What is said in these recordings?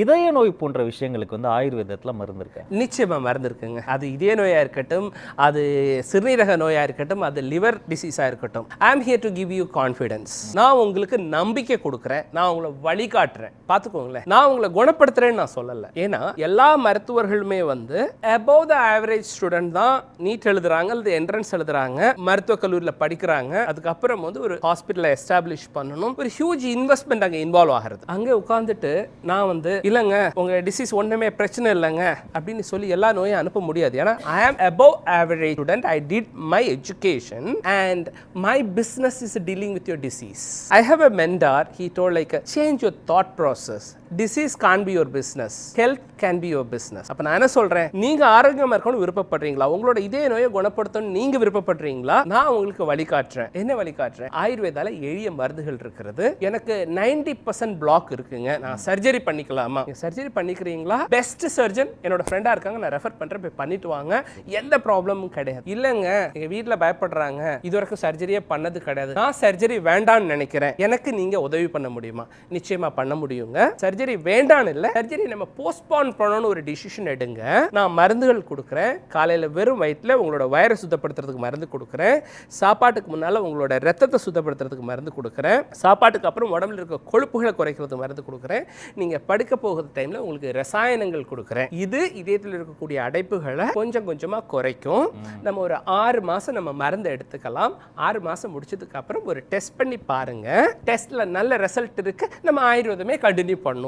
இதய நோய் போன்ற விஷயங்களுக்கு வந்து ஆயுர்வேதத்தில் மருந்து இருக்கா? நிச்சயமாக மருந்து இருக்குங்க. அது இதய நோயாக இருக்கட்டும், அது சிறுநீரக நோயாக இருக்கட்டும், அது லிவர் டிசீஸாக இருக்கட்டும். I am here to give you confidence. நான் உங்களுக்கு நம்பிக்கை கொடுக்குறேன், நான் உங்களை வழிகாட்டுறேன். பார்த்துக்கோங்களேன், நான் உங்களை குணப்படுத்துறேன்னு நான் சொல்லலை. ஏன்னா எல்லா மருத்துவர்களுமே வந்து அபவ் த ஆவரேஜ் ஸ்டூடெண்ட் தான் நீட் எழுதுறாங்க அல்லது என்ட்ரன்ஸ் எழுதுறாங்க, மருத்துவக் கல்லூரியில் படிக்கிறாங்க. அதுக்கப்புறம் வந்து ஒரு ஹாஸ்பிட்டலை எஸ்டாப்ளிஷ் பண்ணணும், ஒரு ஹியூஜ் இன்வெஸ்ட்மெண்ட் அங்கே இன்வால்வ் ஆகிறது. அங்கே உட்காந்துட்டு நான் வந்து இல்லைங்க உங்க டிசீஸ் ஒன்றுமே பிரச்சனை இல்லைங்க அப்படின்னு சொல்லி எல்லா நோயும் அனுப்ப முடியாது. ஏன்னா I am above average student, I did my education and my business is dealing with your disease. I have a mentor, he told like change your thought process. Disease can be your business, health can be your business. அப்போ நான் என்ன சொல்றேன், நீங்க ஆரோக்கியமா இருக்கணும்னு விருப்பப்படுறீங்களா, உங்களோட இதய நோயை குணப்படுத்தணும் நீங்க விருப்பப்படுறீங்களா, நான் உங்களுக்கு வழிகாட்டுறேன். என்ன வழிகாட்டுறேன்? ஆயுர்வேதால எளிய மருந்துகள் இருக்கிறது. எனக்கு 90% பிளாக் இருக்குங்க, நான் சர்ஜரி பண்ணிக்கலாமா? சர்ஜரி பண்ணிக்கிறீங்களா? பெஸ்ட் சர்ஜன் என்னோட ஃப்ரெண்டா இருக்காங்க, நான் ரெஃபர் பண்றேன், போய் பண்ணிட்டு வாங்க, எந்த ப்ராப்ளமும் கிடையாது. இல்லைங்க எங்க வீட்டில் பயப்படுறாங்க, இதுவரைக்கும் சர்ஜரியே பண்ணது கிடையாது, நான் சர்ஜரி வேண்டாம்னு நினைக்கிறேன், எனக்கு நீங்க உதவி பண்ண முடியுமா? நிச்சயமா பண்ண முடியுங்க. சர்ஜரி வேண்டான்னு இல்லை, சர்ஜரி நம்ம போஸ்ட்போன் பண்ணணும்னு ஒரு டிசிஷன் எடுங்க. நான் மருந்துகள் கொடுக்குறேன். காலையில் வெறும் வயிற்றில் உங்களோட வயிறை சுத்தப்படுத்துறதுக்கு மருந்து கொடுக்குறேன். சாப்பாட்டுக்கு முன்னால் உங்களோட ரத்தத்தை சுத்தப்படுத்துறதுக்கு மருந்து கொடுக்குறேன். சாப்பாட்டுக்கு அப்புறம் உடம்புல இருக்க கொழுப்புகளை குறைக்கிறதுக்கு மருந்து கொடுக்குறேன். நீங்கள் படுக்க போகிற டைமில் உங்களுக்கு ரசாயனங்கள் கொடுக்குறேன். இது இதயத்தில் இருக்கக்கூடிய அடைப்புகளை கொஞ்சம் கொஞ்சமாக குறைக்கும். நம்ம ஒரு 6 மாதம் நம்ம மருந்து எடுத்துக்கலாம். 6 மாதம் முடிச்சதுக்கு அப்புறம் ஒரு டெஸ்ட் பண்ணி பாருங்க. டெஸ்ட்ல நல்ல ரிசல்ட் இருக்கு, நம்ம ஆயுர்வேதமே கண்டினியூ பண்ணுவோம்.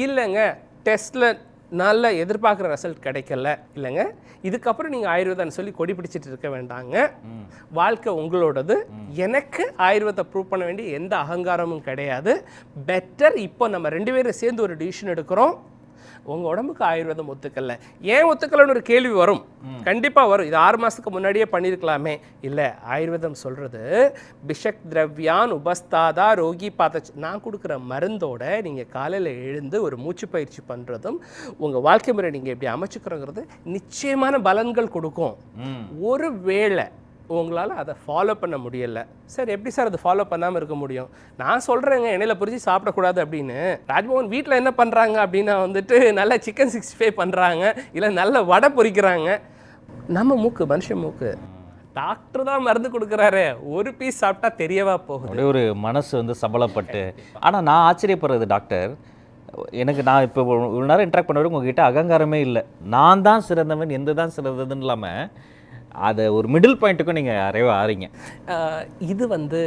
இல்லைங்க டெஸ்ட்ல நல்ல எதிர்பார்க்குற ரிசல்ட் கிடைக்கல, இல்லைங்க இதுக்கப்புறம் நீங்கள் ஆயுர்வேதம்னு சொல்லி கொடி பிடிச்சிட்டு இருக்க வேண்டாங்க. வாழ்க்கை உங்களோடது. எனக்கு ஆயுர்வேதத்தை ப்ரூவ் பண்ண வேண்டிய எந்த அகங்காரமும் கிடையாது. பெட்டர் இப்போ நம்ம 2 பேரும் சேர்ந்து ஒரு டிசிஷன் எடுக்கிறோம். உங்கள் உடம்புக்கு ஆயுர்வேதம் ஒத்துக்கல, ஏன் ஒத்துக்கலன்னு ஒரு கேள்வி வரும், கண்டிப்பாக வரும். இது 6 மாதத்துக்கு முன்னாடியே பண்ணியிருக்கலாமே. இல்லை, ஆயுர்வேதம் சொல்கிறது பிஷக் திரவியான் உபஸ்தாதா ரோகி பாத. நான் கொடுக்குற மருந்தோட நீங்கள் காலையில் எழுந்து ஒரு மூச்சு பயிற்சி பண்ணுறதும் உங்கள் வாழ்க்கை முறை நீங்கள் எப்படி அமைச்சுக்கிறோங்கிறது நிச்சயமான பலன்கள் கொடுக்கும். ஒரு வேளை உங்களால் அதை ஃபாலோ பண்ண முடியலை, சார் எப்படி சார் அதை ஃபாலோ பண்ணாமல் இருக்க முடியும்? நான் சொல்கிறேங்க எண்ணெயில் பொரிச்சு சாப்பிடக்கூடாது அப்படின்னு. ராஜ்மோகன் வீட்டில் என்ன பண்ணுறாங்க அப்படின்னா வந்துட்டு நல்ல சிக்கன் 65 பண்ணுறாங்க, இல்லை நல்ல வடை பொரிக்கிறாங்க. நம்ம மூக்கு மனுஷன் மூக்கு, டாக்டர் தான் மருந்து கொடுக்குறாரு, ஒரு பீஸ் சாப்பிட்டா தெரியவா போகுது. ஒரு மனசு வந்து சபலப்பட்டு. ஆனால் நான் ஆச்சரியப்படுறது டாக்டர், எனக்கு நான் இப்போ ஒரு நேரம் இன்ட்ராக்ட் பண்ணுறது உங்ககிட்ட அகங்காரமே இல்லை, நான் தான் சிறந்தவன் எந்த தான் சிறந்ததுன்னு இல்லாமல் அதை ஒரு மிடில் பாயிண்ட்டுக்கும் நீங்கள் அறைவா ஆறீங்க. இது வந்து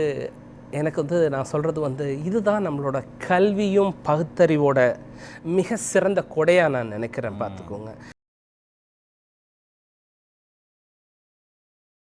எனக்கு வந்து நான் சொல்கிறது வந்து இதுதான் நம்மளோட கல்வியும் பகுத்தறிவோட மிக சிறந்த கொடையாக நான் நினைக்கிறேன். பார்த்துக்கோங்க,